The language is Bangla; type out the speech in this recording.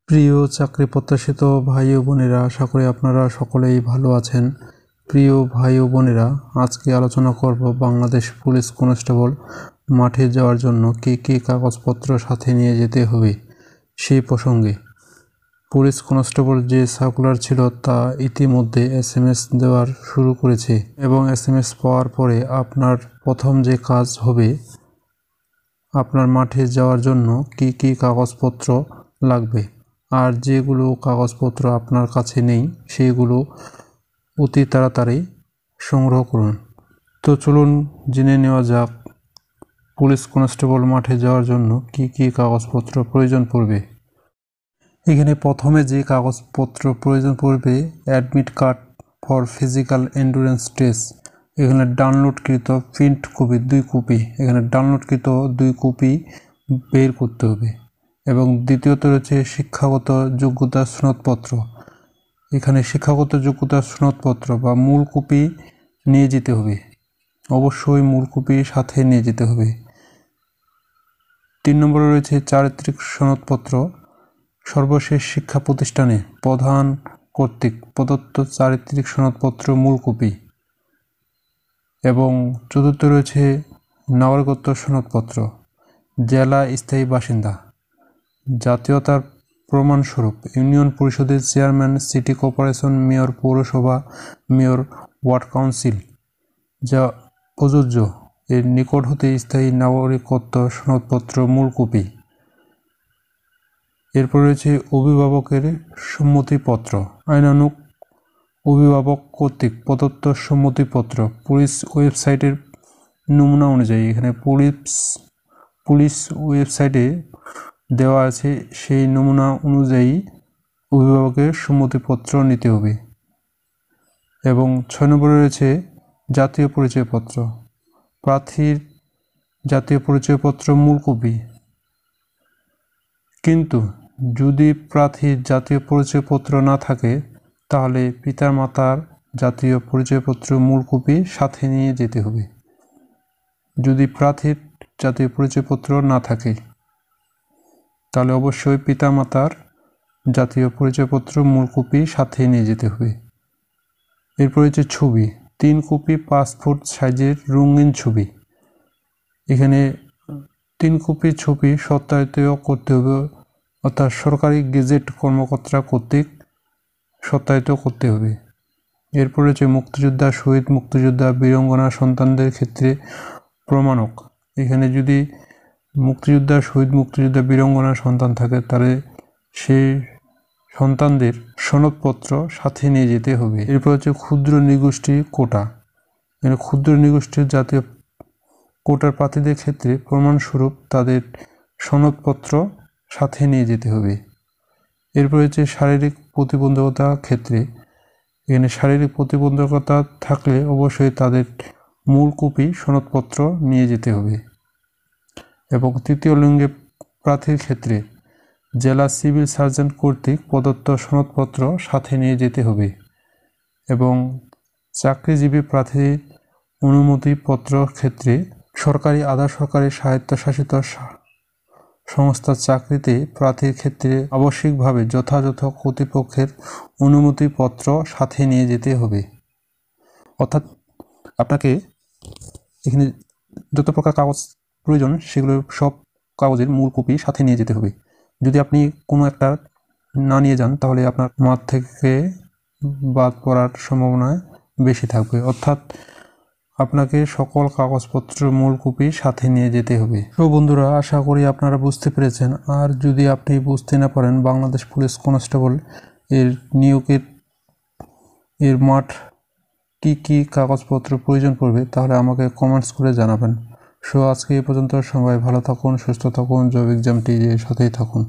প্রিয় চাকরি প্রত্যাশিত ভাই ও বোনেরা, আশা করি আপনারা সকলেই ভালো আছেন। প্রিয় ভাই ও বোনেরা, আজকে আলোচনা করব বাংলাদেশ পুলিশ কনস্টেবল মাঠে যাওয়ার জন্য কী কী কাগজপত্র সাথে নিয়ে যেতে হবে সেই প্রসঙ্গে। পুলিশ কনস্টেবল যে সার্কুলার ছিল তা ইতিমধ্যে SMS দেওয়ার শুরু করেছে এবং SMS পাওয়ার পরে আপনার প্রথম যে কাজ হবে, আপনার মাঠে যাওয়ার জন্য কী কী কাগজপত্র লাগবে আর যেগুলো কাগজপত্র আপনার কাছে নেই সেগুলো অতি তাড়াতাড়ি সংগ্রহ করুন। তো চলুন জেনে নেওয়া যাক পুলিশ কনস্টেবল মাঠে যাওয়ার জন্য কী কী কাগজপত্র প্রয়োজন পড়বে। এখানে প্রথমে যে কাগজপত্র প্রয়োজন পড়বে, admit card for physical endurance test. এখানে ডাউনলোডকৃত প্রিন্ট কপি 2 কপি, এখানে ডাউনলোডকৃত 2 কপি বের করতে হবে। এবং দ্বিতীয়ত রয়েছে শিক্ষাগত যোগ্যতা সনদপত্র। এখানে শিক্ষাগত যোগ্যতা সনদপত্র বা মূল কপি নিয়ে যেতে হবে, অবশ্যই মূল কপি সাথে নিয়ে যেতে হবে। 3 নম্বরে রয়েছে চারিত্রিক সনদপত্র, সর্বশেষ শিক্ষা প্রতিষ্ঠানে প্রধান কর্তৃক প্রদত্ত চারিত্রিক সনদপত্র মূল কপি। এবং চতুর্থ রয়েছে নাগরিকত্ব সনদপত্র, জেলা স্থায়ী বাসিন্দা, জাতীয়তার প্রমাণস্বরূপ, ইউনিয়ন পরিষদের চেয়ারম্যান, সিটি কর্পোরেশন, মেয়র, পৌরসভা, মেয়র, ওয়ার্ড কাউন্সিল যা প্রযোজ্য এর নিকট হতে স্থায়ী নাগরিকত্ব সনদপত্র মূল কপি। এরপর রয়েছে অভিভাবকের সম্মতিপত্র, আইনানুগ অভিভাবক কর্তৃক প্রদত্ত সম্মতিপত্র পুলিশ ওয়েবসাইটের নমুনা অনুযায়ী। এখানে পুলিশ ওয়েবসাইটে দেওয়া আছে, সেই নমুনা অনুযায়ী অভিভাবকের সম্মতিপত্র নিতে হবে। এবং 6 নম্বরে রয়েছে জাতীয় পরিচয়পত্র, প্রার্থীর জাতীয় পরিচয়পত্র মূল কপি। কিন্তু যদি প্রার্থীর জাতীয় পরিচয়পত্র না থাকে তাহলে পিতার মাতার জাতীয় পরিচয়পত্র মূল কপি সাথে নিয়ে যেতে হবে। যদি প্রার্থীর জাতীয় পরিচয়পত্র না থাকে তাহলে অবশ্যই পিতামাতার জাতীয় পরিচয়পত্র মূল কপি সাথে নিয়ে যেতে হবে। এরপর হচ্ছে ছবি, 3 কপি পাসপোর্ট সাইজের রঙিন ছবি। এখানে 3 কপি ছবি সত্যায়িত করতে হবে, অর্থাৎ সরকারি গেজেট কর্মকর্তা কর্তৃক সত্যায়িত করতে হবে। এরপর হচ্ছে মুক্তিযোদ্ধা, শহীদ মুক্তিযোদ্ধা, বীরাঙ্গনা সন্তানদের ক্ষেত্রে প্রমাণক। এখানে যদি মুক্তিযোদ্ধা, শহীদ মুক্তিযোদ্ধা, বীরাঙ্গনা সন্তান থাকে তাহলে সেই সন্তানদের সনদপত্র সাথে নিয়ে যেতে হবে। এরপর হচ্ছে ক্ষুদ্র নৃগোষ্ঠী কোটা। এখানে ক্ষুদ্র নৃগোষ্ঠীর জাতীয় কোটার প্রার্থীদের ক্ষেত্রে প্রমাণস্বরূপ তাদের সনদপত্র সাথে নিয়ে যেতে হবে। এরপর হচ্ছে শারীরিক প্রতিবন্ধকতা ক্ষেত্রে। এখানে শারীরিক প্রতিবন্ধকতা থাকলে অবশ্যই তাদের মূল কপি সনদপত্র নিয়ে যেতে হবে। এবং তৃতীয় লিঙ্গের প্রার্থীর ক্ষেত্রে জেলা সিভিল সার্জন কর্তৃক প্রদত্ত সনদপত্র সাথে নিয়ে যেতে হবে। এবং চাকরিজীবী প্রার্থীর অনুমতিপত্র ক্ষেত্রে সরকারি, আধা সরকারি, স্বায়ত্তশাসিত সংস্থার চাকরিতে প্রার্থীর ক্ষেত্রে আবশ্যিকভাবে যথাযথ কর্তৃপক্ষের অনুমতিপত্র সাথে নিয়ে যেতে হবে। অর্থাৎ আপনাকে এখানে যত প্রকার কাগজ প্রয়োজন সেগুলো সব কাগজের মূল কপি সাথে নিয়ে যেতে হবে। যদি আপনি কোনো একটা না নিয়ে যান তাহলে আপনার মাঠ থেকে বাদ পড়ার সম্ভাবনা বেশি থাকবে। অর্থাৎ আপনাকে সকল কাগজপত্রের মূল কপি সাথে নিয়ে যেতে হবে। তো বন্ধুরা, আশা করি আপনারা বুঝতে পেরেছেন। আর যদি আপনি বুঝতে না পারেন বাংলাদেশ পুলিশ কনস্টেবল এর নিয়োগের মাঠ কি কি কাগজপত্র প্রয়োজন পড়বে তাহলে আমাকে কমেন্টস করে জানাবেন। সো আজকে এই পর্যন্ত। সবাই ভালো থাকুন, সুস্থ থাকুন, জব এক্সাম টিভির সাথেই থাকুন।